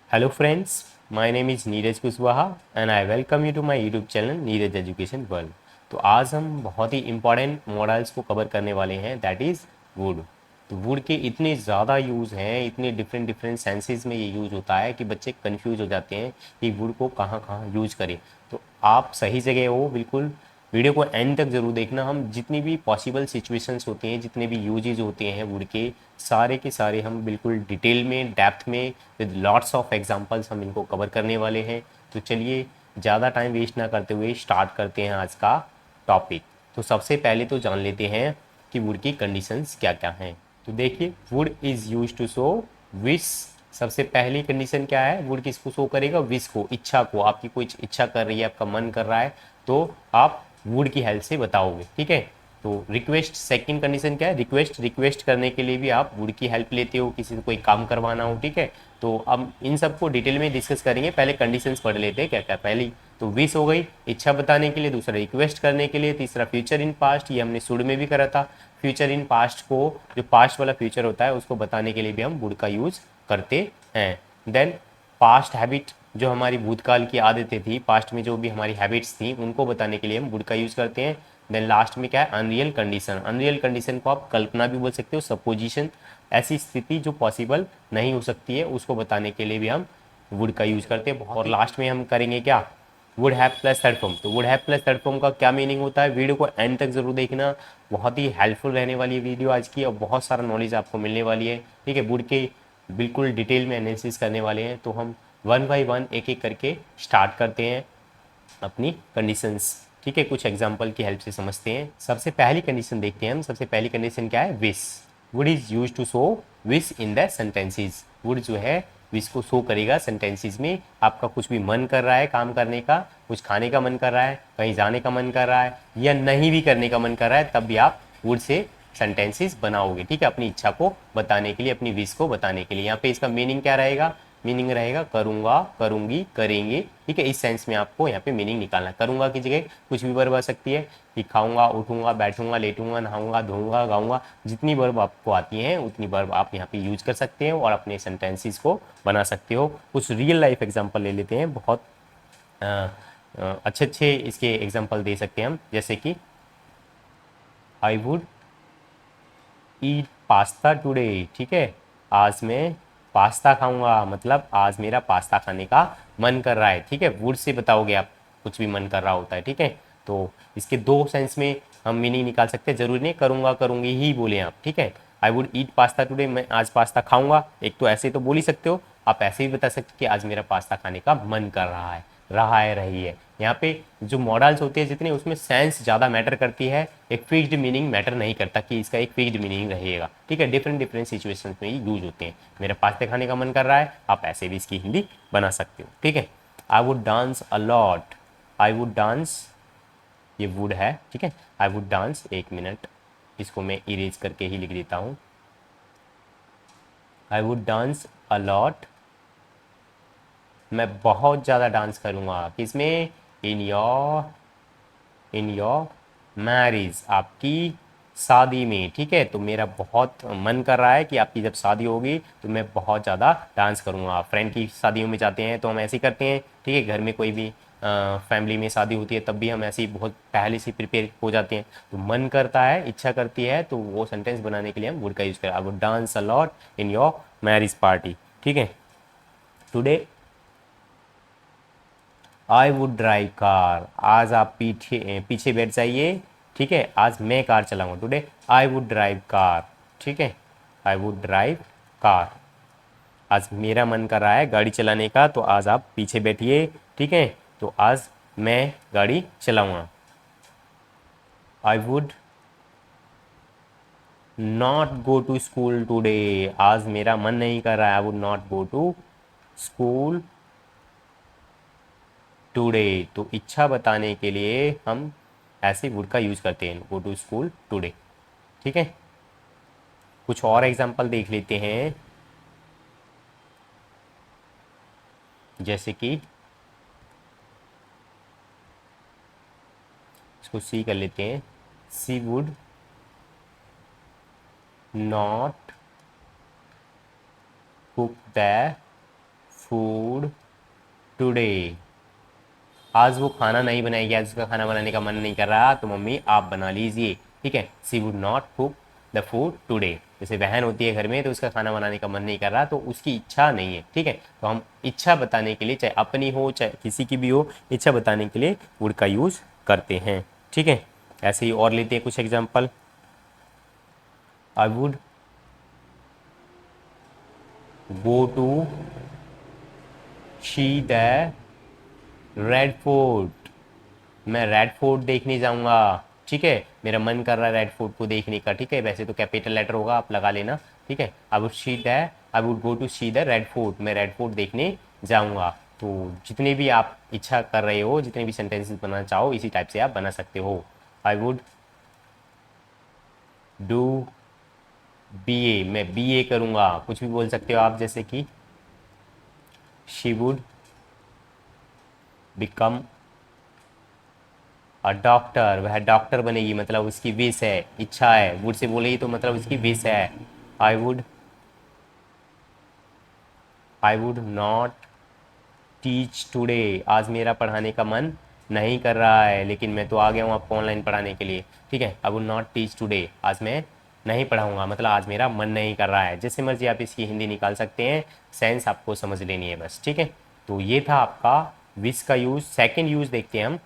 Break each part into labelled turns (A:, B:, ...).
A: Hello friends, my name is Neeraj Kushwaha and I welcome you to my YouTube channel Neeraj education world. तो आज हम बहुत ही इम्पॉर्टेंट मॉडल्स को कवर करने वाले हैं, दैट इज़ वुड। तो वुड के इतने ज़्यादा यूज़ हैं, इतने डिफरेंट डिफरेंट सेंसेस में ये यूज़ होता है कि बच्चे कंफ्यूज हो जाते हैं कि वुड को कहाँ कहाँ यूज़ करें। तो आप सही जगह हो बिल्कुल। वीडियो को एंड तक ज़रूर देखना। हम जितनी भी पॉसिबल सिचुएशंस होती हैं, जितने भी यूजेज होते हैं वुड के सारे हम बिल्कुल डिटेल में, डेप्थ में, विद लॉट्स ऑफ एग्जांपल्स हम इनको कवर करने वाले हैं। तो चलिए ज़्यादा टाइम वेस्ट ना करते हुए स्टार्ट करते हैं आज का टॉपिक। तो सबसे पहले तो जान लेते हैं कि वुड की कंडीशंस क्या क्या हैं। तो देखिए, would is use to show wish. सबसे पहली कंडीशन क्या है? वुड किसको शो करेगा? विश को, इच्छा को। आपकी कोई इच्छा कर रही है, आपका मन कर रहा है, तो आप वुड की हेल्प से बताओगे, ठीक है। तो रिक्वेस्ट, सेकंड कंडीशन क्या है? रिक्वेस्ट। रिक्वेस्ट करने के लिए भी आप वुड की हेल्प लेते हो, किसी से कोई काम करवाना हो, ठीक है। तो अब इन सबको डिटेल में डिस्कस करेंगे। पहले कंडीशंस पढ़ लेते हैं क्या क्या। पहली तो विश हो गई, इच्छा बताने के लिए। दूसरा रिक्वेस्ट करने के लिए। तीसरा फ्यूचर इन पास्ट, ये हमने शुरू में भी करा था। फ्यूचर इन पास्ट को, जो पास्ट वाला फ्यूचर होता है, उसको बताने के लिए भी हम वुड का यूज़ करते हैं। देन पास्ट हैबिट, जो हमारी भूतकाल की आदतें थी, पास्ट में जो भी हमारी हैबिट्स थी, उनको बताने के लिए हम वुड का यूज़ करते हैं। देन लास्ट में क्या है? Unreal condition. अनरियल कंडीशन को आप कल्पना भी बोल सकते हो, सपोजिशन। ऐसी स्थिति जो पॉसिबल नहीं हो सकती है, उसको बताने के लिए भी हम वुड का यूज़ करते हैं। और लास्ट में हम करेंगे क्या? Would have plus third form. तो would have plus third form का क्या मीनिंग होता है? वीडियो को एंड तक जरूर देखना, बहुत ही हेल्पफुल रहने वाली है वीडियो आज की, और बहुत सारा नॉलेज आपको मिलने वाली है, ठीक है। वुड के बिल्कुल डिटेल में एनालिसिस करने वाले हैं। तो हम वन बाई वन, एक एक करके स्टार्ट करते हैं अपनी कंडीशंस, ठीक है। कुछ एग्जांपल की हेल्प से समझते हैं। सबसे पहली कंडीशन देखते हैं हम। सबसे पहली कंडीशन क्या है? Wish. Would is use to show wish in the sentences. Would जो है विश को शो करेगा सेंटेंसेस में। आपका कुछ भी मन कर रहा है काम करने का, कुछ खाने का मन कर रहा है, कहीं जाने का मन कर रहा है, या नहीं भी करने का मन कर रहा है, तब भी आप वुड से सेंटेंसेस बनाओगे, ठीक है, अपनी इच्छा को बताने के लिए, अपनी विश को बताने के लिए। यहाँ पे इसका मीनिंग क्या रहेगा? मीनिंग रहेगा करूँगा, करूँगी, करेंगे, ठीक है। इस सेंस में आपको यहाँ पे मीनिंग निकालना। करूँगा की जगह कुछ भी वर्ब आ सकती है, कि खाऊंगा, उठूंगा, बैठूंगा, लेटूंगा, नहाऊंगा, धोऊंगा, गाऊंगा। जितनी वर्ब आपको आती हैं उतनी वर्ब आप यहाँ पे यूज कर सकते हो और अपने सेंटेंसेस को बना सकते हो। कुछ रियल लाइफ एग्जाम्पल ले लेते हैं। बहुत अच्छे अच्छे इसके एग्जाम्पल दे सकते हैं हम, जैसे कि I would eat pasta today, ठीक है। आज मैं पास्ता खाऊंगा, मतलब आज मेरा पास्ता खाने का मन कर रहा है, ठीक है। वुड से बताओगे आप, कुछ भी मन कर रहा होता है, ठीक है। तो इसके दो सेंस में हम मीनिंग निकाल सकते हैं, जरूरी नहीं करूंगा, करूंगी ही बोले आप, ठीक है। I would eat pasta today, मैं आज पास्ता खाऊंगा। एक तो ऐसे तो बोल ही सकते हो, आप ऐसे भी बता सकते हो कि आज मेरा पास्ता खाने का मन कर रहा है, रहा है, रही है। यहाँ पे जो मॉडल्स होते हैं जितने, उसमें सेंस ज़्यादा मैटर करती है, एक फिक्स्ड मीनिंग मैटर नहीं करता कि इसका एक फिक्स्ड मीनिंग रहेगा, ठीक है। डिफरेंट डिफरेंट सिचुएशंस में ये यूज होते हैं। मेरा पास्ता खाने का मन कर रहा है, आप ऐसे भी इसकी हिंदी बना सकते हो, ठीक है। I would dance a lot. I would dance, ये वुड है, ठीक है। आई वुड डांस, एक मिनट, इसको मैं इरेज करके ही लिख देता हूँ। I would dance a lot, मैं बहुत ज़्यादा डांस करूँगा। किसमें? इन योर मैरिज, आपकी शादी में, ठीक है। तो मेरा बहुत मन कर रहा है कि आपकी जब शादी होगी तो मैं बहुत ज़्यादा डांस करूँगा। फ्रेंड की शादियों में जाते हैं तो हम ऐसे ही करते हैं, ठीक है। घर में कोई भी फैमिली में शादी होती है तब भी हम ऐसे ही बहुत पहले से प्रिपेयर हो जाते हैं। तो मन करता है, इच्छा करती है, तो वो सेंटेंस बनाने के लिए हम वुड का यूज़ करें। I would dance a lot in your marriage party, ठीक है। Today I would drive car, आज आप पीछे पीछे बैठ जाइए, ठीक है। आज मैं कार चलाऊंगा। Today I would drive car, ठीक है। आई वुड ड्राइव कार, आज मेरा मन कर रहा है गाड़ी चलाने का, तो आज आप पीछे बैठिए, ठीक है। तो आज मैं गाड़ी चलाऊंगा। I would not go to school today, आज मेरा मन नहीं कर रहा है। I would not go to school today. तो इच्छा बताने के लिए हम ऐसे वुड का यूज़ करते हैं, गो टू स्कूल टुडे, ठीक है। कुछ और एग्जांपल देख लेते हैं, जैसे कि इसको सी कर लेते हैं। She would not cook the food today. आज वो खाना नहीं बनाएगी, आज उसका खाना बनाने का मन नहीं कर रहा, तो मम्मी आप बना लीजिए। ठीक है, she would not cook the food today. जैसे बहन होती है घर में तो उसका खाना बनाने का मन नहीं कर रहा, तो उसकी इच्छा नहीं है। ठीक है, तो हम इच्छा बताने के लिए, चाहे अपनी हो चाहे किसी की भी हो, इच्छा बताने के लिए वुड का यूज़ करते हैं। ठीक है, ऐसे ही और लेते हैं कुछ example. I would go to see the Red Fort. मैं रेड फोर्ट देखने जाऊंगा। ठीक है, मेरा मन कर रहा है रेड फोर्ट को देखने का। ठीक है, वैसे तो कैपिटल लेटर होगा, आप लगा लेना। ठीक है, I would go to see the Red Fort. मैं रेड फोर्ट देखने जाऊंगा। तो जितने भी आप इच्छा कर रहे हो, जितने भी सेंटेंसेस बनाना चाहो, इसी टाइप से आप बना सकते हो। आई वुड डू BA, मैं BA करूंगा, कुछ भी बोल सकते हो आप, जैसे कि she would become a doctor. वह डॉक्टर बनेगी, मतलब उसकी विश है, इच्छा है। वुड से बोलेगी तो मतलब उसकी विश है। I would I would not teach today. आज मेरा पढ़ाने का मन नहीं कर रहा है, लेकिन मैं तो आ गया हूँ आपको ऑनलाइन पढ़ाने के लिए। ठीक है, I would not teach today, आज मैं नहीं पढ़ाऊंगा, मतलब आज मेरा मन नहीं कर रहा है। जैसे मर्जी आप इसकी हिंदी निकाल सकते हैं, सेंस आपको समझ लेनी है बस। ठीक है, तो ये था आपका विश का यूज़। सेकेंड यूज़ देखते हैं हम।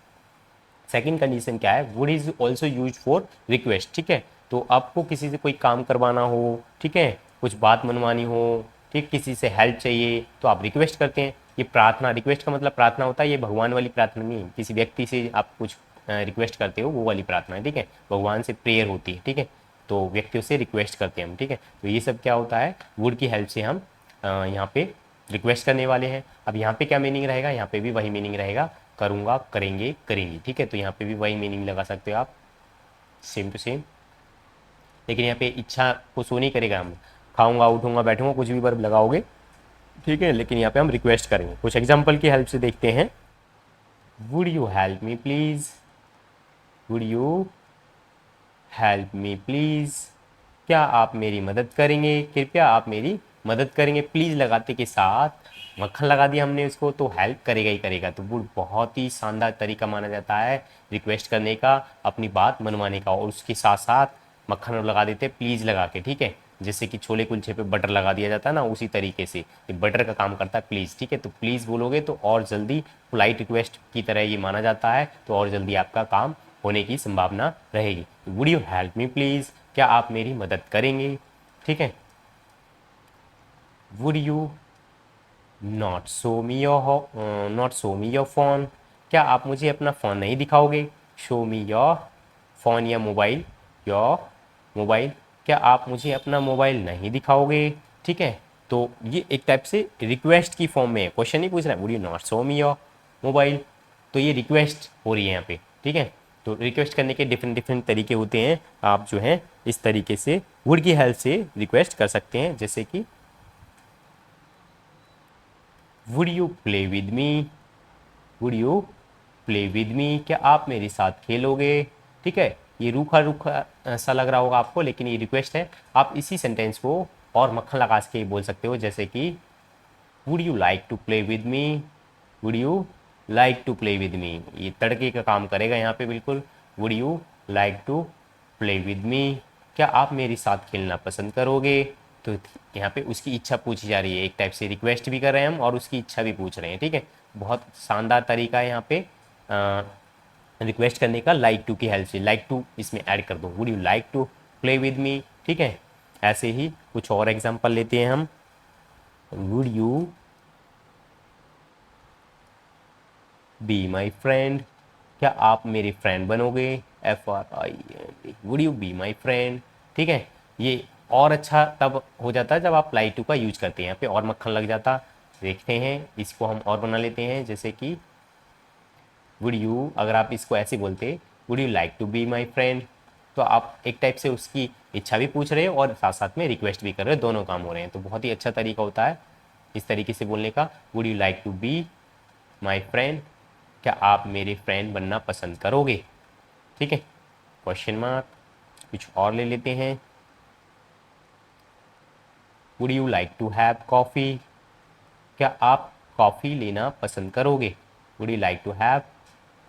A: सेकंड कंडीशन क्या है, would is also use for request. ठीक है, तो आपको किसी से कोई काम करवाना हो, ठीक है, कुछ बात मनवानी हो, ठीक, किसी से हेल्प चाहिए, तो आप रिक्वेस्ट करते हैं। ये प्रार्थना, रिक्वेस्ट का मतलब प्रार्थना होता है, ये भगवान वाली प्रार्थना नहीं है। किसी व्यक्ति से आप कुछ रिक्वेस्ट करते हो, वो वाली प्रार्थना है। ठीक है, भगवान से प्रेयर होती है। ठीक है, तो व्यक्तियों से रिक्वेस्ट करते हैं हम। ठीक है, तो ये सब क्या होता है, वुड की हेल्प से हम यहाँ पे रिक्वेस्ट करने वाले हैं। अब यहाँ पे क्या मीनिंग रहेगा, यहाँ पे भी वही मीनिंग रहेगा, करूँगा, करेंगे, करेंगी। ठीक है, तो यहाँ पे भी वही मीनिंग लगा सकते हो आप, सेम टू सेम। लेकिन यहाँ पे इच्छा को शो नहीं करेगा, हम खाऊंगा, उठूंगा, बैठूंगा, कुछ भी वर्ब लगाओगे। ठीक है, लेकिन यहाँ पे हम रिक्वेस्ट करेंगे। कुछ एग्जाम्पल की हेल्प से देखते हैं। Would you help me please. Would you help me please, क्या आप मेरी मदद करेंगे, कृपया आप मेरी मदद करेंगे। प्लीज़ लगाते के साथ मक्खन लगा दिया हमने उसको, तो हेल्प करेगा ही करेगा। तो वुड बहुत ही शानदार तरीका माना जाता है रिक्वेस्ट करने का, अपनी बात मनवाने का। और उसके साथ साथ मक्खन लगा देते प्लीज़ लगा के। ठीक है, जैसे कि छोले कुलचे पे बटर लगा दिया जाता है ना, उसी तरीके से ये बटर का काम करता है प्लीज़। ठीक है, तो प्लीज़ बोलोगे तो और जल्दी, पोलाइट रिक्वेस्ट की तरह ये माना जाता है, तो और जल्दी आपका काम होने की संभावना रहेगी। Would you help me please, क्या आप मेरी मदद करेंगे। ठीक है, would you not show me your phone, क्या आप मुझे अपना फ़ोन नहीं दिखाओगे। शो मी योर फ़ोन या मोबाइल, योर मोबाइल, क्या आप मुझे अपना मोबाइल नहीं दिखाओगे। ठीक है, तो ये एक टाइप से रिक्वेस्ट की फॉर्म में है, क्वेश्चन नहीं पूछ रहा है, would you not show me your mobile, तो ये रिक्वेस्ट हो रही है यहाँ पे। ठीक है, तो रिक्वेस्ट करने के डिफरेंट डिफरेंट तरीके होते हैं, आप जो है इस तरीके से वुड की हेल्प से रिक्वेस्ट कर सकते हैं। जैसे कि would you play with me, would you play with me, क्या आप मेरे साथ खेलोगे। ठीक है, ये रूखा रूखा सा लग रहा होगा आपको, लेकिन ये रिक्वेस्ट है। आप इसी सेंटेंस को और मक्खन लगा के बोल सकते हो, जैसे कि would you like to play with me, would you like to play with me, ये तड़के का काम करेगा यहाँ पे बिल्कुल। Would you like to play with me, क्या आप मेरे साथ खेलना पसंद करोगे। तो यहाँ पे उसकी इच्छा पूछी जा रही है, एक टाइप से रिक्वेस्ट भी कर रहे हैं हम और उसकी इच्छा भी पूछ रहे हैं। ठीक है, बहुत शानदार तरीका है यहाँ पे रिक्वेस्ट करने का, लाइक टू की हेल्प से। लाइक टू इसमें ऐड कर दो, would you like to play with me. ठीक है, ऐसे ही कुछ और एग्जांपल लेते हैं हम। Would you B my friend, क्या आप मेरे फ्रेंड बनोगे। FRIEND, would you B my friend. ठीक है, ये और अच्छा तब हो जाता है जब आप लाइक टू का यूज करते हैं, यहाँ पे और मक्खन लग जाता। देखते हैं, इसको हम और बना लेते हैं, जैसे कि वुड यू, अगर आप इसको ऐसे बोलते would you like to be my friend, तो आप एक टाइप से उसकी इच्छा भी पूछ रहे हो और साथ साथ में रिक्वेस्ट भी कर रहे हो, दोनों काम हो रहे हैं। तो बहुत ही अच्छा तरीका होता है इस तरीके से बोलने का, would you like to be my friend, क्या आप मेरे फ्रेंड बनना पसंद करोगे। ठीक है, क्वेश्चन मार्क। कुछ और ले लेते हैं। Would you like to have coffee, क्या आप कॉफ़ी लेना पसंद करोगे? Would you like to have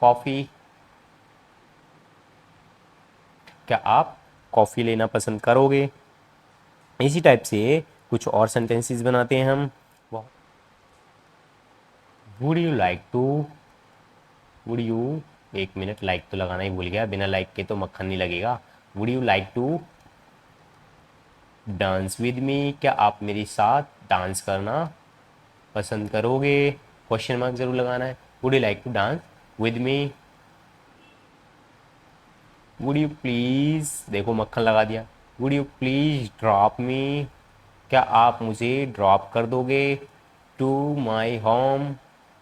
A: coffee? क्या आप कॉफ़ी लेना पसंद करोगे? इसी टाइप से कुछ और सेंटेंसेस बनाते हैं हम। Would you like to, would you, एक मिनट, लाइक तो लगाना ही भूल गया, बिना लाइक के तो मक्खन नहीं लगेगा। Would you like to dance with me? क्या आप मेरे साथ डांस करना पसंद करोगे? क्वेश्चन मार्क जरूर लगाना है। Would you like to dance with me? Would you please, देखो मक्खन लगा दिया, would you please drop me? क्या आप मुझे ड्रॉप कर दोगे? टू माई होम,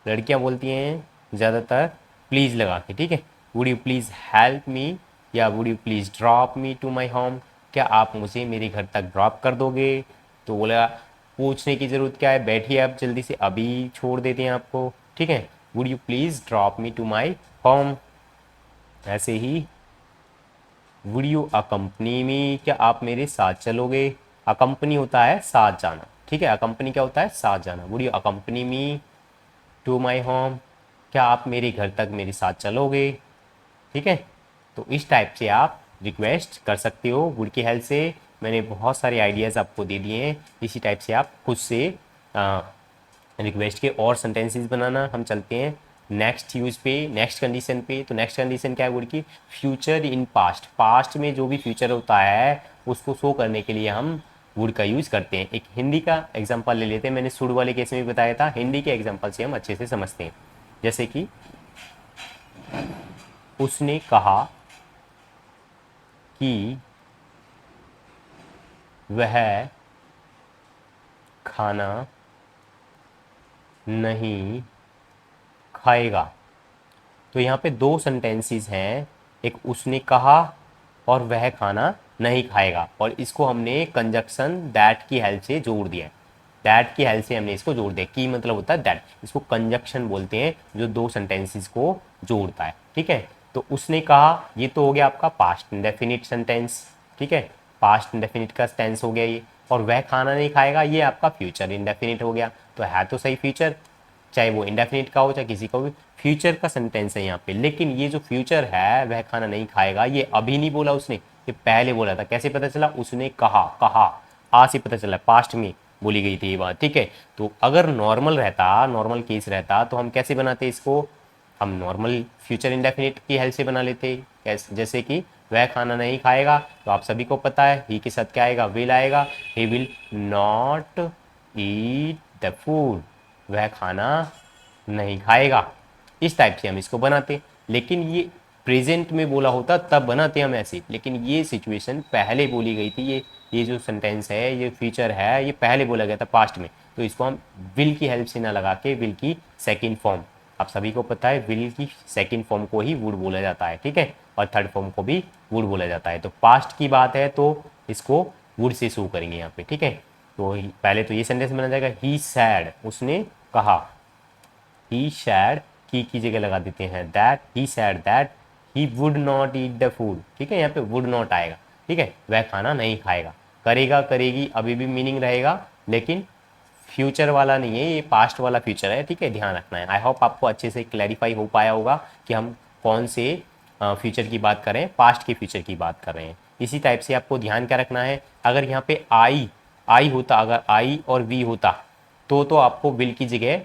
A: लड़कियां बोलती हैं ज़्यादातर प्लीज़ लगा के, ठीक है। Would you please help me या would you please drop me to my home? क्या आप मुझे मेरे घर तक ड्रॉप कर दोगे? तो बोला पूछने की ज़रूरत क्या है, बैठिए आप जल्दी से, अभी छोड़ देते हैं आपको, ठीक है। Would you please drop me to my home? ऐसे ही वुड यू अकम्पनी मी? क्या आप मेरे साथ चलोगे? अकम्पनी होता है साथ जाना, ठीक है। अकम्पनी क्या होता है? साथ जाना। Would you accompany me to my home? क्या आप मेरे घर तक मेरे साथ चलोगे? ठीक है। तो इस टाइप से आप रिक्वेस्ट कर सकते हो वुड की हेल्प से। मैंने बहुत सारे आइडियाज़ आपको दे दिए हैं, इसी टाइप से आप खुद से रिक्वेस्ट के और सेंटेंसेस बनाना। हम चलते हैं नेक्स्ट यूज़ पे, नेक्स्ट कंडीशन पे। तो नेक्स्ट कंडीशन क्या है वुड की? Future in past. पास्ट में जो भी फ्यूचर होता है उसको शो करने के लिए हम वुड का यूज़ करते हैं। एक हिंदी का एग्जांपल ले लेते हैं, मैंने शुड वाले केस में भी बताया था, हिंदी के एग्जांपल से हम अच्छे से समझते हैं। जैसे कि उसने कहा कि वह खाना नहीं खाएगा। तो यहाँ पे दो सेंटेंसेस हैं, एक उसने कहा और वह खाना नहीं खाएगा, और इसको हमने कंजक्शन दैट की हेल्प से जोड़ दिया है। दैट की हेल्प से हमने इसको जोड़ दिया। की मतलब होता है दैट, इसको कंजक्शन बोलते हैं जो दो सेंटेंसेस को जोड़ता है, ठीक है। तो उसने कहा, ये तो हो गया आपका पास्ट इंडेफिनिट सेंटेंस, ठीक है, पास्ट इंडेफिनिट का टेंस हो गया ये। और वह खाना नहीं खाएगा, ये आपका फ्यूचर इंडेफिनिट हो गया। तो है तो सही फ्यूचर, चाहे वो इंडेफिनिट का हो चाहे किसी का भी, फ्यूचर का सेंटेंस है यहाँ पे। लेकिन ये जो फ्यूचर है वह खाना नहीं खाएगा, ये अभी नहीं बोला उसने, ये पहले बोला था। कैसे पता चला? उसने कहा, कहा आ से पता चला, पास्ट में बोली गई थी ये बात, ठीक है। तो अगर नॉर्मल रहता, नॉर्मल केस रहता, तो हम कैसे बनाते इसको? हम नॉर्मल फ्यूचर इंडेफिनिट की हेल्प से बना लेते। जैसे कि वह खाना नहीं खाएगा, तो आप सभी को पता है ही के साथ क्या आएगा? विल आएगा। He will not eat the food, वह खाना नहीं खाएगा। इस टाइप से हम इसको बनाते। लेकिन ये प्रेजेंट में बोला होता तब बनाते हम ऐसे, लेकिन ये सिचुएशन पहले बोली गई थी। ये जो सेंटेंस है, ये फीचर है, ये पहले बोला गया था पास्ट में। तो इसको हम विल की हेल्प से ना लगा के विल की सेकेंड फॉर्म, आप सभी को पता है विल की सेकेंड फॉर्म को ही वुड बोला जाता है, ठीक है, और थर्ड फॉर्म को भी वुड बोला जाता है। तो पास्ट की बात है तो इसको वुड से शो करेंगे यहाँ पे, ठीक है। तो पहले तो ये सेंटेंस बना जाएगा, ही सैड, उसने कहा। ही सैड की जगह लगा देते हैं that, he sad that he would not eat the food, ठीक है, यहाँ पे वुड नॉट आएगा, ठीक है, वह खाना नहीं खाएगा। करेगा, करेगी, अभी भी मीनिंग रहेगा, लेकिन फ्यूचर वाला नहीं है, ये पास्ट वाला फ्यूचर है, ठीक है, ध्यान रखना है। आई होप आपको अच्छे से क्लैरिफाई हो पाया होगा कि हम कौन से फ्यूचर की बात कर रहे हैं, पास्ट के फ्यूचर की बात कर रहे हैं। इसी टाइप से आपको ध्यान क्या रखना है, अगर यहाँ पे आई होता, अगर आई और वी होता तो आपको विल की जगह,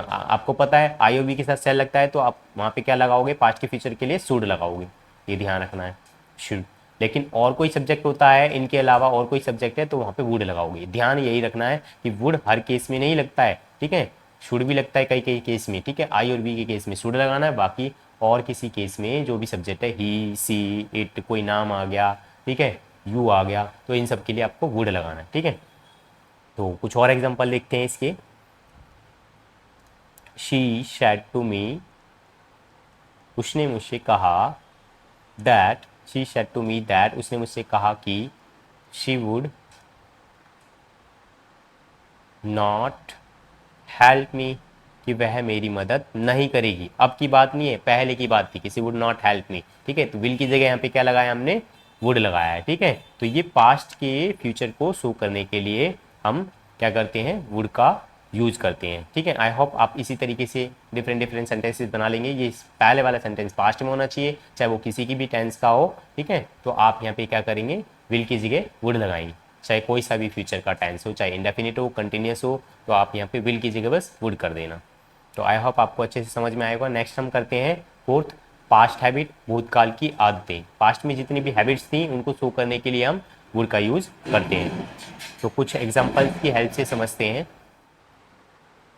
A: आपको पता है आई और वी के साथ सेल लगता है, तो आप वहाँ पे क्या लगाओगे? पास्ट के फ्यूचर के लिए शुड लगाओगे, ये ध्यान रखना है, शुड। लेकिन और कोई सब्जेक्ट होता है इनके अलावा, और कोई सब्जेक्ट है तो वहाँ पे वुड लगाओगे। ध्यान यही रखना है कि वुड हर केस में नहीं लगता है, ठीक है, शुड भी लगता है कई कई केस में, ठीक है। आई और वी के केस में शुड लगाना है, बाकी और किसी केस में जो भी सब्जेक्ट है, ही, सी, इट, कोई नाम आ गया, ठीक है, यू आ गया, तो इन सब के लिए आपको वुड लगाना है, ठीक है। तो कुछ और एग्जाम्पल देखते हैं इसके। शी सैड टू मी, उसने मुझसे कहा, that she said to me that, उसने मुझसे कहा कि she would not help me, कि वह मेरी मदद नहीं करेगी। अब की बात नहीं है, पहले की बात थी कि शी वुड नॉट हेल्प मी, ठीक है। तो विल की जगह यहाँ पे क्या लगाया हमने? वुड लगाया है, ठीक है। तो ये पास्ट के फ्यूचर को शो करने के लिए हम क्या करते हैं? वुड का यूज करते हैं। ठीक है, आई होप आप इसी तरीके से डिफरेंट डिफरेंट सेंटेंसेस बना लेंगे। ये पहले वाला सेंटेंस पास्ट में होना चाहिए, चाहे वो किसी की भी टेंस का हो। ठीक है, तो आप यहाँ पे क्या करेंगे, विल की जगह वुड लगाएंगे, चाहे कोई सा भी फ्यूचर का टेंस हो, चाहे इंडेफिनिट हो, कंटिन्यूस हो, तो आप यहाँ पे विल की जगह बस वुड कर देना। तो आई होप आपको अच्छे से समझ में आएगा। नेक्स्ट हम करते हैं फोर्थ, पास्ट हैबिट, भूतकाल की आदतें। पास्ट में जितनी भी हैबिट्स थी उनको शो करने के लिए हम वुड का यूज़ करते हैं। तो कुछ एग्जाम्पल्स की हेल्प से समझते हैं।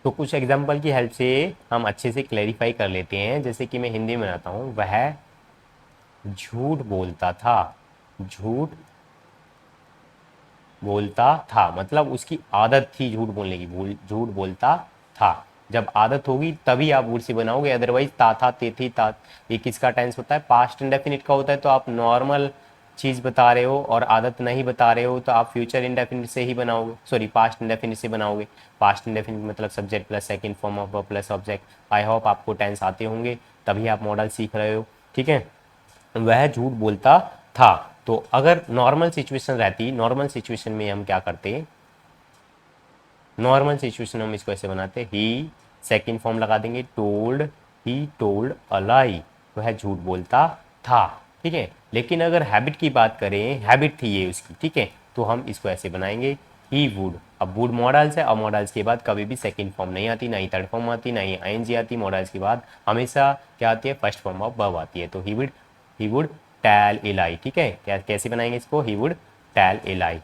A: तो कुछ एग्जाम्पल की हेल्प से हम अच्छे से क्लैरिफाई कर लेते हैं। जैसे कि मैं हिंदी में आता हूँ, वह झूठ बोलता था। झूठ बोलता था मतलब उसकी आदत थी झूठ बोलने की, झूठ बोलता था। जब आदत होगी तभी आप वुड से बनाओगे, अदरवाइज ता था, ते थी, ता, ये किसका टेंस होता है, पास्ट इंडेफिनिट का होता है। तो आप नॉर्मल चीज़ बता रहे हो और आदत नहीं बता रहे हो, तो आप फ्यूचर इंडेफिनिट से ही बनाओगे, सॉरी पास्ट इंडेफिनिट से बनाओगे। पास्ट इंडेफिनिट मतलब subject plus second form of verb plus object. I hope आपको टेंस आते होंगे, तभी आप मॉडल सीख रहे हो। ठीक है, वह झूठ बोलता था। तो अगर नॉर्मल सिचुएशन रहती, नॉर्मल सिचुएशन में हम क्या करते, नॉर्मल सिचुएशन हम इसको ऐसे बनाते, ही सेकंड फॉर्म लगा देंगे, टोल्ड, ही टोल्ड अ लाई, वह झूठ बोलता था। ठीक है, लेकिन अगर हैबिट की बात करें, हैबिट थी ये उसकी, ठीक है, तो हम इसको ऐसे बनाएंगे, ही वुड। अब वुड मॉडल्स है, अब मॉडल्स के बाद कभी भी सेकंड फॉर्म नहीं आती, ना ही थर्ड फॉर्म आती, ना ही आईएनजी आती। मॉडल्स के बाद हमेशा क्या आती है, फर्स्ट फॉर्म ऑफ वर्ब आती है। तो ही वुड टेल ए लाई। ठीक है, कैसे बनाएंगे इसको, ही वुड टेल ए लाई,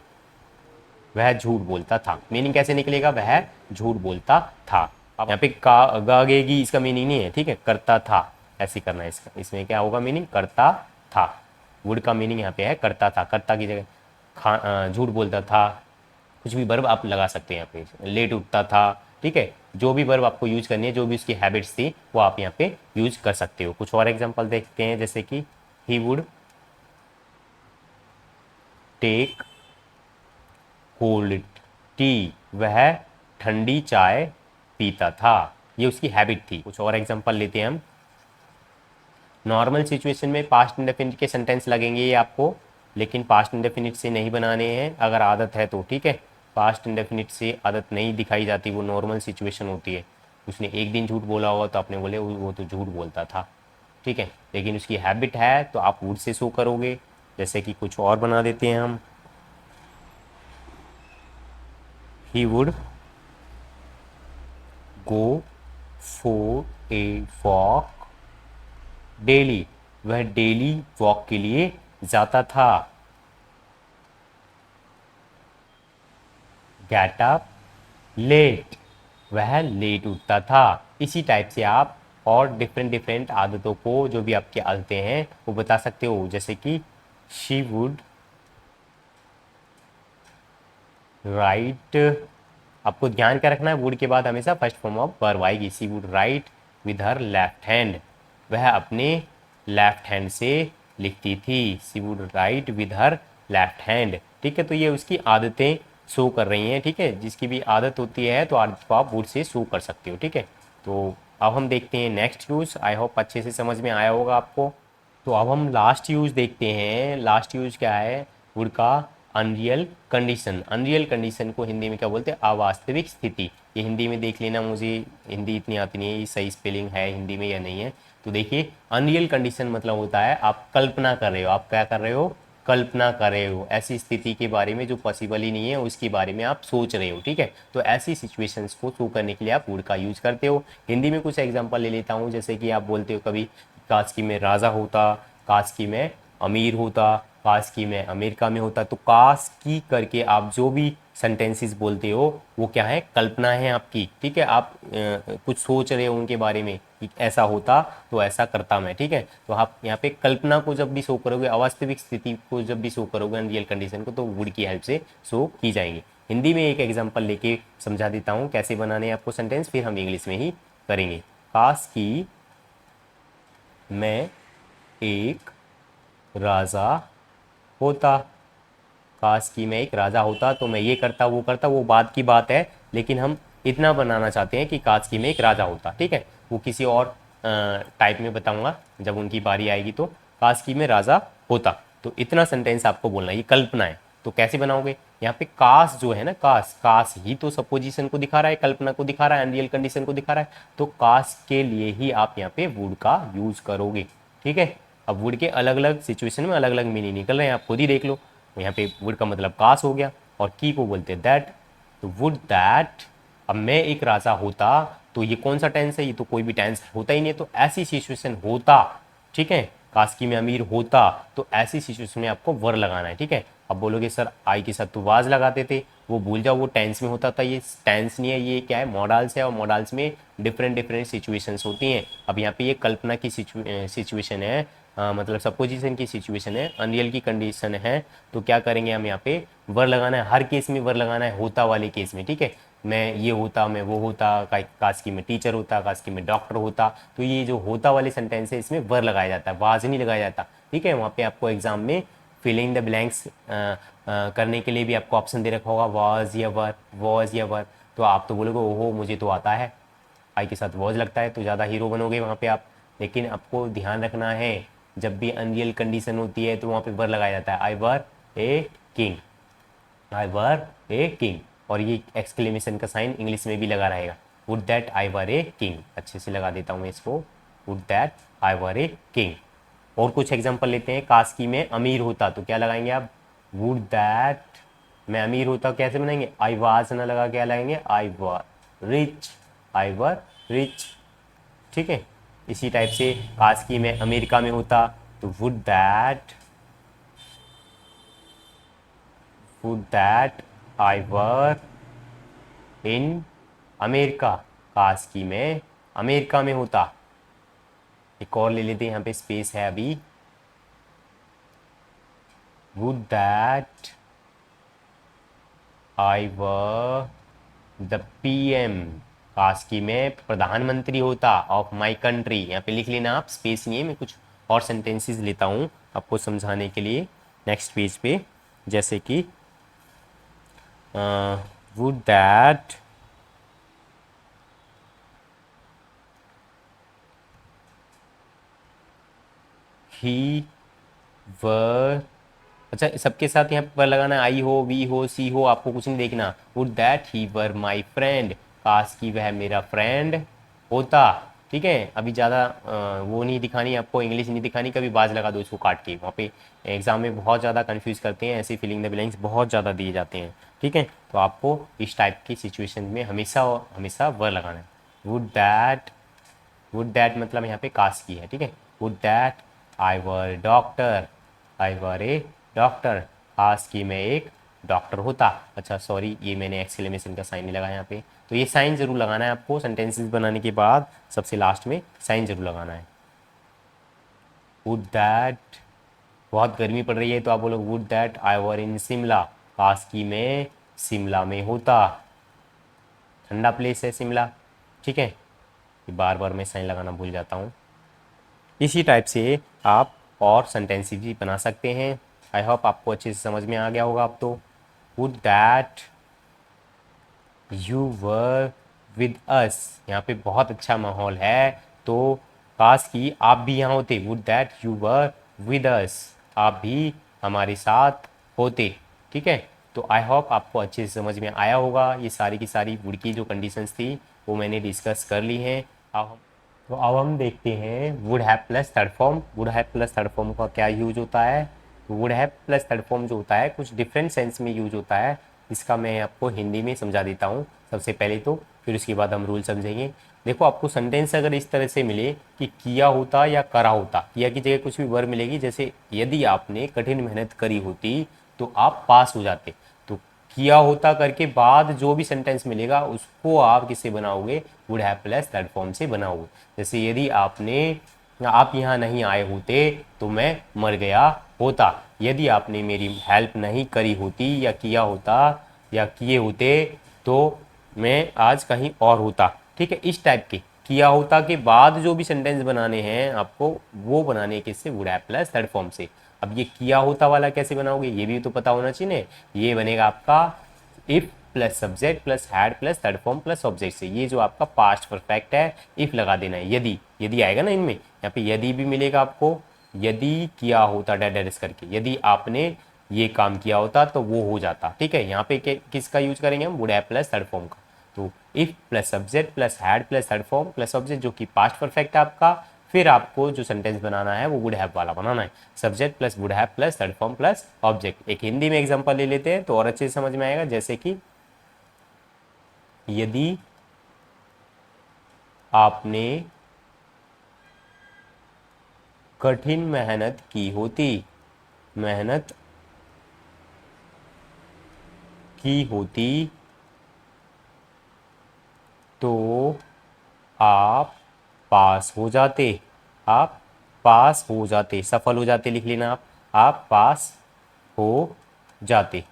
A: वह झूठ बोलता था। मीनिंग कैसे निकलेगा, वह झूठ बोलता था। अब यहाँ पे का गागेगी इसका मीनिंग नहीं है, ठीक है, करता था ऐसे करना है इसका। इसमें क्या होगा मीनिंग, करता था। वुड का मीनिंग यहाँ पे है करता था, करता की जगह झूठ बोलता था। कुछ भी वर्ब आप लगा सकते हैं यहाँ पे, लेट उठता था। ठीक है, जो भी वर्ब आपको यूज करनी है, जो भी उसकी हैबिट्स थी वो आप यहाँ पे यूज कर सकते हो। कुछ और एग्जाम्पल देखते हैं, जैसे कि he would take cold tea, वह ठंडी चाय पीता था। ये उसकी हैबिट थी। कुछ और एग्जांपल लेते हैं हम। नॉर्मल सिचुएशन में पास्ट इंडेफिनिट के सेंटेंस लगेंगे ये आपको, लेकिन पास्ट इंडेफिनिट से नहीं बनाने हैं अगर आदत है तो। ठीक है, पास्ट इंडेफिनिट से आदत नहीं दिखाई जाती, वो नॉर्मल सिचुएशन होती है। उसने एक दिन झूठ बोला होगा तो आपने बोले वो तो झूठ बोलता था। ठीक है, लेकिन उसकी हैबिट है तो आप वुड से शो करोगे। जैसे कि कुछ और बना देते हैं हम, he would go for a walk daily, वह डेली वॉक के लिए जाता था। गेट अप लेट, वह लेट उठता था। इसी टाइप से आप और डिफरेंट डिफरेंट आदतों को, जो भी आपकी आदतें हैं वो बता सकते हो। जैसे कि शी वुड राइट, आपको ध्यान क्या रखना है, वुड के बाद हमेशा फर्स्ट फॉर्म ऑफ वर्ब आएगी। She would write with her left hand, वह अपने लेफ्ट हैंड से लिखती थी। She would write with her left hand. ठीक है, तो ये उसकी आदतें शो कर रही हैं। ठीक है, जिसकी भी आदत होती है तो आदत को आप वुड से शो कर सकते हो। ठीक है, तो अब हम देखते हैं नेक्स्ट यूज़। आई होप अच्छे से समझ में आया होगा आपको। तो अब हम लास्ट यूज़ देखते हैं। लास्ट यूज़ क्या है, वुड का अनरियल कंडीशन। अनरियल कंडीशन को हिंदी में क्या बोलते हैं, अवास्तविक स्थिति। ये हिंदी में देख लेना, मुझे हिंदी इतनी आती नहीं है, ये सही स्पेलिंग है हिंदी में या नहीं है। तो देखिए, अनरियल कंडीशन मतलब होता है आप कल्पना कर रहे हो। आप क्या कर रहे हो, कल्पना कर रहे हो, ऐसी स्थिति के बारे में जो पॉसिबल ही नहीं है उसके बारे में आप सोच रहे हो। ठीक है, तो ऐसी सिचुएशंस को शो करने के लिए आप वुड का यूज़ करते हो। हिंदी में कुछ एग्जांपल ले लेता हूँ। जैसे कि आप बोलते हो कभी, काश कि मैं राजा होता, काश कि मैं अमीर होता, काश कि मैं अमेरिका में होता। तो काश की करके आप जो भी सेंटेंसेस बोलते हो वो क्या है, कल्पना है आपकी। ठीक है, आप कुछ सोच रहे हो उनके बारे में कि ऐसा होता तो ऐसा करता मैं। ठीक है, तो आप यहाँ पे कल्पना को जब भी शो करोगे, अवास्तविक स्थिति को जब भी शो करोगे, अनरियल कंडीशन को, तो वुड की हेल्प से शो की जाएंगी। हिंदी में एक एग्जाम्पल लेके समझा देता हूँ कैसे बनाने हैं आपको सेंटेंस, फिर हम इंग्लिश में ही करेंगे। काश कि मैं एक राजा होता, काश कि मैं एक राजा होता तो मैं ये करता वो करता, वो बाद की बात है। लेकिन हम इतना बनाना चाहते हैं कि काश कि मैं एक राजा होता। ठीक है, वो किसी और टाइप में बताऊंगा जब उनकी बारी आएगी। तो काश कि मैं राजा होता, तो इतना सेंटेंस आपको बोलना है, ये कल्पना है। तो कैसे बनाओगे, यहाँ पे कास जो है ना, कास कास ही तो सपोजिशन को दिखा रहा है, कल्पना को दिखा रहा है, अनरियल कंडीशन को दिखा रहा है, तो कास के लिए ही आप यहाँ पे वुड का यूज करोगे। ठीक है, अब वुड के अलग अलग सिचुएशन में अलग अलग मीनिंग निकल रहे हैं, आप खुद ही देख लो। यहाँ पे वुड का मतलब कास हो गया, और की को बोलते हैं दैट, तो वुड दैट। अब मैं एक राजा होता, तो ये कौन सा टेंस है, ये तो कोई भी टेंस होता ही नहीं है, तो ऐसी सिचुएशन होता। ठीक है, काश में अमीर होता, तो ऐसी सिचुएशन में आपको वर लगाना है। ठीक है, अब बोलोगे सर आई के साथ तो वाज लगाते थे, वो भूल जाओ, वो टेंस में होता था, ये टेंस नहीं है, ये क्या है, मॉडल्स है, और मॉडल्स में डिफरेंट डिफरेंट सिचुएशंस होती हैं। अब यहाँ पे ये कल्पना की सिचुएशन है, मतलब सपोजिशन की सिचुएशन है, अनरियल की कंडीशन है, तो क्या करेंगे हम यहाँ पे वर लगाना है, हर केस में वर लगाना है, होता वाले केस में। ठीक है, मैं ये होता, मैं वो होता, काश की मैं टीचर होता, काश की मैं डॉक्टर होता, तो ये जो होता वाले सेंटेंस है इसमें वर लगाया जाता है, वाज नहीं लगाया जाता। ठीक है, वहाँ पे आपको एग्जाम में फिलिंग द ब्लैंक्स करने के लिए भी आपको ऑप्शन दे रखा होगा, वाज या वर, वाज या वर, तो आप तो बोलोगे ओहो मुझे तो आता है, आई के साथ वॉज लगता है, तो ज़्यादा हीरो बनोगे वहाँ पे आप। लेकिन आपको ध्यान रखना है, जब भी अनरियल कंडीशन होती है तो वहाँ पे वर लगाया जाता है, आई वर a king, I were a king, और ये एक्सक्लेमेशन का साइन इंग्लिश में भी लगा रहेगा, would that I were a king. अच्छे से लगा देता हूँ मैं इसको, would that I were a king. और कुछ एग्जांपल लेते हैं, काश की मैं अमीर होता, तो क्या लगाएंगे आप, वुड दैट, मैं अमीर होता कैसे बनाएंगे, आई वाज ना लगा, क्या लगाएंगे, आई were rich, I were rich. ठीक है, इसी टाइप से काश की मैं अमेरिका में होता, तो would that I were in America, काश की मैं अमेरिका में होता। एक और ले लेते हैं, यहाँ पे स्पेस है अभी, would that I were the PM, काश की मैं प्रधानमंत्री होता ऑफ माई कंट्री। यहाँ पे लिख लेना आप, स्पेस नहीं है, मैं कुछ और सेंटेंसेस लेता हूँ आपको समझाने के लिए नेक्स्ट पेज पे, जैसे कि वुड दैट ही वर, अच्छा सबके साथ यहाँ पर लगाना है, आई हो, वी हो, सी हो, आपको कुछ नहीं देखना, would that he were my friend, काश की वह मेरा फ्रेंड होता। ठीक है, अभी ज़्यादा वो नहीं दिखानी आपको, इंग्लिश नहीं दिखानी, कभी बाज लगा दो इसको काट के, वहाँ पे एग्जाम में बहुत ज़्यादा कंफ्यूज करते हैं, ऐसे फिलिंग द ब्लैंक्स बहुत ज़्यादा दिए जाते हैं। ठीक है, तो आपको इस टाइप की सिचुएशन में हमेशा हमेशा वर लगाना है, वुड दैट मतलब यहाँ पे काश की है। ठीक है, would that I were doctor, I were A doctor, काश की मैं एक डॉक्टर होता। अच्छा सॉरी, ये मैंने एक्सक्लेमेशन का साइन नहीं लगाया यहाँ पे, तो ये साइन जरूर लगाना है आपको, सेंटेंसेस बनाने के बाद सबसे लास्ट में साइन जरूर लगाना है। वुड दैट, बहुत गर्मी पड़ रही है तो आप बोलो वुड दैट आई वर इन शिमला, काश की मैं शिमला में होता, ठंडा प्लेस है शिमला। ठीक है, बार बार मैं साइन लगाना भूल जाता हूँ। इसी टाइप से आप और सेंटेंसेस भी बना सकते हैं। आई होप आपको अच्छे से समझ में आ गया होगा अब तो। Would that you were with us, यहाँ पे बहुत अच्छा माहौल है, तो काश की आप भी यहाँ होते, would that you were with us, आप भी हमारे साथ होते। ठीक है, तो आई होप आपको अच्छे से समझ में आया होगा, ये सारी की सारी वुड की जो कंडीशंस थी वो मैंने डिस्कस कर ली हैं। अब हम देखते हैं would have plus third form. Would have plus third form का क्या यूज होता है, तो would have plus third form जो होता है कुछ डिफरेंट सेंस में यूज होता है, इसका मैं आपको हिंदी में समझा देता हूँ सबसे पहले तो, फिर उसके बाद हम रूल समझेंगे। देखो आपको सेंटेंस अगर इस तरह से मिले कि किया होता या करा होता, किया की जगह कुछ भी वर्ब मिलेगी, जैसे यदि आपने कठिन मेहनत करी होती तो आप पास हो जाते, तो किया होता करके बाद जो भी सेंटेंस मिलेगा उसको आप किससे बनाओगे, would have plus third form से बनाओगे। जैसे यदि आप यहाँ नहीं आए होते तो मैं मर गया होता, यदि आपने मेरी हेल्प नहीं करी होती या किया होता या किए होते तो मैं आज कहीं और होता। ठीक है, इस टाइप के किया होता के बाद जो भी सेंटेंस बनाने हैं आपको, वो बनाने किससे, would have plus third form से। अब ये किया होता वाला कैसे बनाओगे ये भी तो पता होना चाहिए। ये बनेगा आपका if plus subject plus had plus third form plus object से, ये जो आपका पास्ट परफेक्ट है, इफ लगा देना है, यदि आएगा ना इनमें, यहाँ पे यदि भी मिलेगा आपको, यदि किया होता डैश डैश करके, यदि आपने ये काम किया होता तो वो हो जाता। ठीक है, यहाँ पे किसका यूज करेंगे हम, would have plus third form का। तो if plus subject plus had plus third form plus object, जो कि पास्ट परफेक्ट है आपका। फिर आपको जो सेंटेंस बनाना है वो वुड हैव वाला बनाना है, subject plus would have plus third form plus object. एक हिंदी में एग्जांपल ले लेते हैं तो और अच्छे से समझ में आएगा। जैसे कि यदि आपने कठिन मेहनत की होती, मेहनत की होती तो आप पास हो जाते, आप पास हो जाते, सफल हो जाते लिख लेना आप पास हो जाते।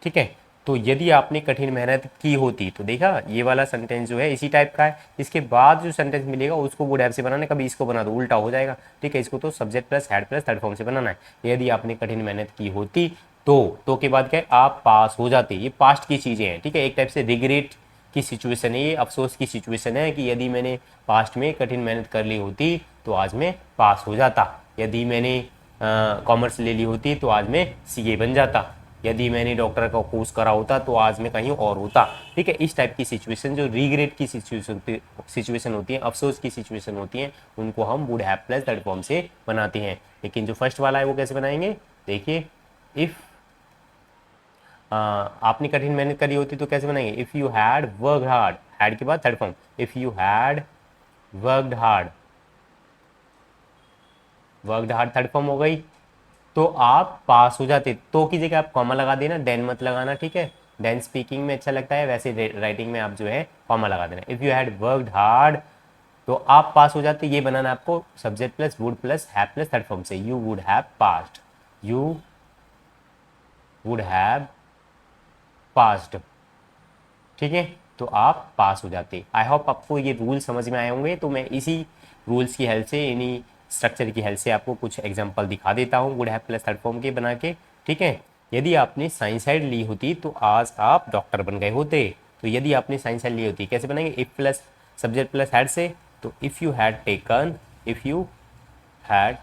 A: ठीक है, तो यदि आपने कठिन मेहनत की होती, तो देखा ये वाला सेंटेंस जो है इसी टाइप का है। इसके बाद जो सेंटेंस मिलेगा उसको वुड हैव से बनाना है, कभी इसको बना दो उल्टा हो जाएगा। ठीक है, इसको तो subject plus had plus third form से बनाना है। यदि आपने कठिन मेहनत की होती तो के बाद क्या है, आप पास हो जाते। ये पास्ट की चीज़ें हैं। ठीक है, एक टाइप से रिग्रेट की सिचुएशन है, ये अफसोस की सिचुएशन है कि यदि मैंने पास्ट में कठिन मेहनत कर ली होती तो आज मैं पास हो जाता। यदि मैंने कॉमर्स ले ली होती तो आज मैं सीए बन जाता। यदि मैंने डॉक्टर का कोर्स करा होता तो आज मैं कहीं और होता। ठीक है, इस टाइप की सिचुएशन जो रिग्रेट की सिचुएशन होती है, अफसोस की सिचुएशन होती है, उनको हम would have plus third form से बनाते हैं। लेकिन जो फर्स्ट वाला है वो कैसे बनाएंगे, देखिए इफ आपने कठिन मेहनत करी होती तो कैसे बनाएंगे, if you had worked hard, had के बाद third form, if you had worked hard, worked hard third form हो गई, तो आप पास हो जाते। तो की जगह आप कॉमा लगा देना, देन मत लगाना। ठीक है, देन स्पीकिंग में अच्छा लगता है, वैसे राइटिंग में आप जो है कॉमा लगा देना। If you had worked hard तो आप पास हो जाते। ये बनाना आपको subject plus would plus have plus third form से, you would have passed, you would have passed. ठीक है, तो आप पास हो जाते। आई होप आपको ये रूल समझ में आए होंगे। तो मैं इसी रूल्स की हेल्प से, इन्हीं स्ट्रक्चर की हेल्प से आपको कुछ एग्जांपल दिखा देता हूँ would have plus third form के बना के। ठीक है, यदि आपने साइंस साइड ली होती तो आज आप डॉक्टर बन गए होते। तो यदि आपने साइंस साइड ली होती कैसे बनाएंगे, if plus subject plus had से, तो if you had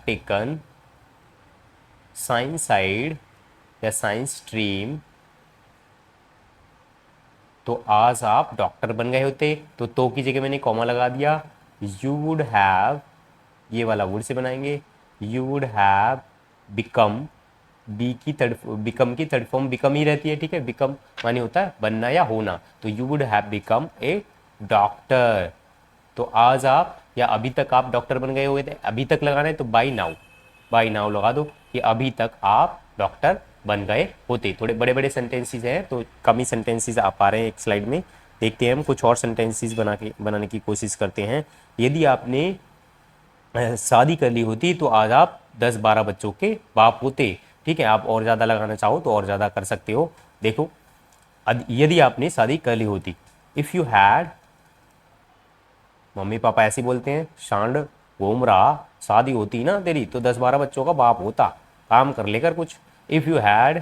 A: taken science side या साइंस स्ट्रीम तो आज आप डॉक्टर बन गए होते। तो की जगह मैंने कॉमा लगा दिया, यू वुड हैव, ये वाला वुड से बनाएंगे, you would have become, become की थर्ड फॉर्म बिकम ही रहती है। ठीक है, बिकम माने होता है बनना या होना, तो you would have become a doctor. तो आज आप या अभी तक आप डॉक्टर बन गए हुए थे, अभी तक लगाना है तो बाई नाउ लगा दो कि अभी तक आप डॉक्टर बन गए होते। थोड़े बड़े बड़े सेंटेंसेस हैं तो कम ही सेंटेंसेस आ पा रहे हैं एक स्लाइड में। देखते हैं हम कुछ और सेंटेंसेस बनाने की कोशिश करते हैं। यदि आपने शादी कर ली होती तो आज आप 10-12 बच्चों के बाप होते। ठीक है, आप और ज़्यादा लगाना चाहो तो और ज़्यादा कर सकते हो। देखो, यदि आपने शादी कर ली होती, if you had, mummy papa ऐसे बोलते हैं, सांड घूम रहा, शादी होती ना तेरी तो 10-12 बच्चों का बाप होता, काम कर लेकर कुछ। If you had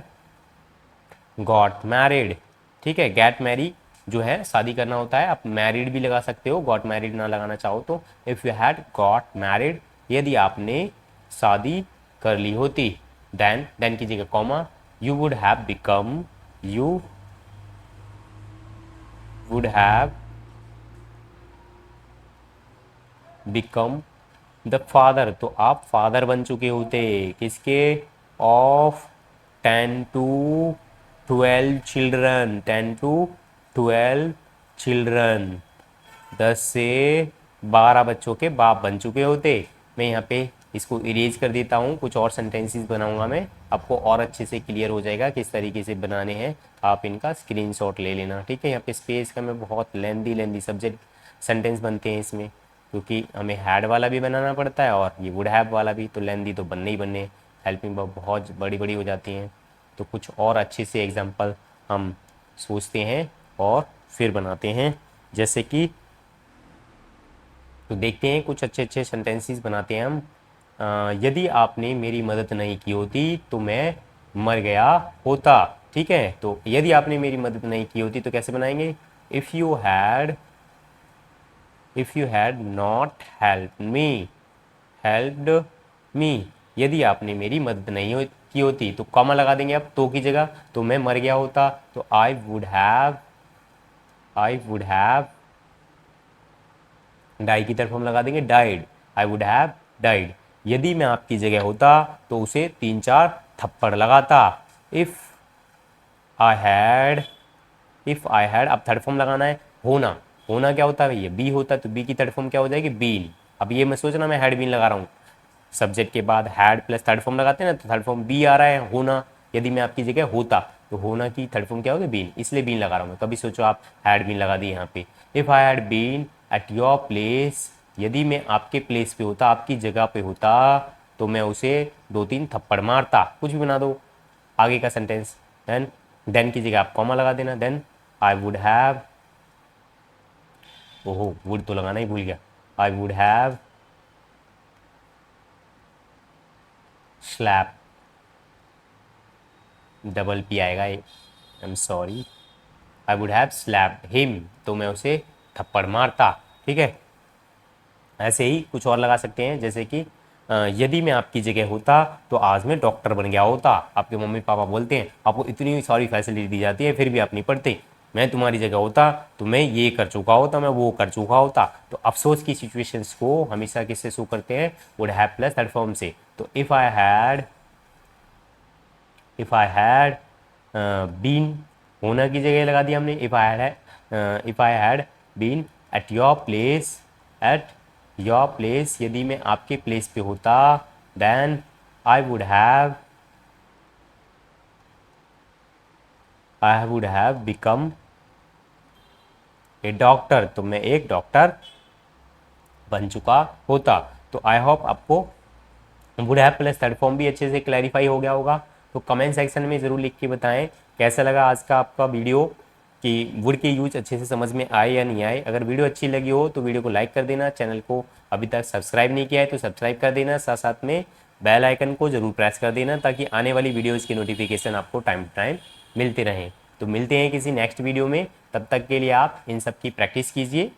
A: got married, ठीक है, गेट मैरी जो है शादी करना होता है, आप मैरिड भी लगा सकते हो, गॉट मैरिड ना लगाना चाहो तो। If you had got married, यदि आपने शादी कर ली होती, देन की जगह comma, you would have become, you would have become the father, तो आप फादर बन चुके होते किसके, of 10 to 12 children, 10 to 12 children, 10 से 12 बच्चों के बाप बन चुके होते। मैं यहाँ पे इसको इरेज कर देता हूँ, कुछ और सेंटेंसेस बनाऊंगा मैं, आपको और अच्छे से क्लियर हो जाएगा किस तरीके से बनाने हैं। आप इनका स्क्रीनशॉट ले लेना। ठीक है, यहाँ पे स्पेस का मैं बहुत लेंदी सब्जेक्ट सेंटेंस बनते हैं इसमें, क्योंकि हमें हैड वाला भी बनाना पड़ता है और ये वुड हैव वाला भी, तो लेंदी तो बनने ही बनने, हेल्पिंग वर्ब बहुत बड़ी बड़ी हो जाती हैं। तो कुछ और अच्छे से एग्जांपल हम सोचते हैं और फिर बनाते हैं। जैसे कि तो देखते हैं कुछ अच्छे अच्छे सेंटेंसेस बनाते हैं हम। यदि आपने मेरी मदद नहीं की होती तो मैं मर गया होता। ठीक है, तो यदि आपने मेरी मदद नहीं की होती तो कैसे बनाएंगे, if you had not helped me, यदि आपने मेरी मदद नहीं की होती तो कॉमा लगा देंगे अब तो की जगह, तो मैं मर गया होता तो आई वुड हैव डाई की तरफ हम लगा देंगे died, I would have died. यदि मैं आपकी जगह होता तो उसे 3-4 थप्पड़ लगाता। If I had, if I had, अब थर्ड फॉर्म लगाना है। होना, होना क्या होता है भैया, बी होता है तो बी की थर्ड फॉर्म क्या हो जाएगी, बीन। अब ये मैं सोचना मैं हैड बीन लगा रहा हूँ, सब्जेक्ट के बाद हैड प्लस थर्ड फॉर्म लगाते हैं ना, तो थर्ड फॉर्म बी आ रहा है होना। यदि मैं आपकी जगह होता तो होना की थर्ड फॉर्म क्या होगी, बीन, इसलिए बीन लगा रहा हूँ मैं। कभी सोचो आप हैड बीन लगा दी यहाँ पे। If I had been at your place, यदि मैं आपके प्लेस पे होता, आपकी जगह पे होता, तो मैं उसे 2-3 थप्पड़ मारता। कुछ भी बना दो आगे का सेंटेंस। देन की जगह आप कॉमा लगा देना। देन आई वुड हैव, ओहो वुड तो लगाना ही भूल गया, I would have slap, double P आएगा, I am sorry, I would have slapped him, तो मैं उसे थप्पड़ मारता। ठीक है, ऐसे ही कुछ और लगा सकते हैं, जैसे कि यदि मैं आपकी जगह होता तो आज मैं डॉक्टर बन गया होता। आपके मम्मी पापा बोलते हैं आपको इतनी सारी फैसिलिटी दी जाती है फिर भी आप नहीं पढ़ते, मैं तुम्हारी जगह होता तो मैं ये कर चुका होता, मैं वो कर चुका होता। तो अफसोस की सिचुएशंस को हमेशा किससे शो करते हैं, would have plus third form से। तो इफ़ आई हैड बीन, होना की जगह लगा दिया हमने। If I had been at your place, at your place, यदि मैं आपके प्लेस पे होता, then I would have become a doctor, तो मैं एक डॉक्टर बन चुका होता। तो आई होप आपको would have plus third form भी अच्छे से क्लैरिफाई हो गया होगा। तो कमेंट सेक्शन में ज़रूर लिख के बताएं कैसा लगा आज का आपका वीडियो, कि वुड के यूज अच्छे से समझ में आए या नहीं आए। अगर वीडियो अच्छी लगी हो तो वीडियो को लाइक कर देना, चैनल को अभी तक सब्सक्राइब नहीं किया है तो सब्सक्राइब कर देना, साथ साथ में बेल आइकन को ज़रूर प्रेस कर देना ताकि आने वाली वीडियोज़ की नोटिफिकेशन आपको टाइम टू टाइम मिलते रहें। तो मिलते हैं किसी नेक्स्ट वीडियो में, तब तक के लिए आप इन सब की प्रैक्टिस कीजिए।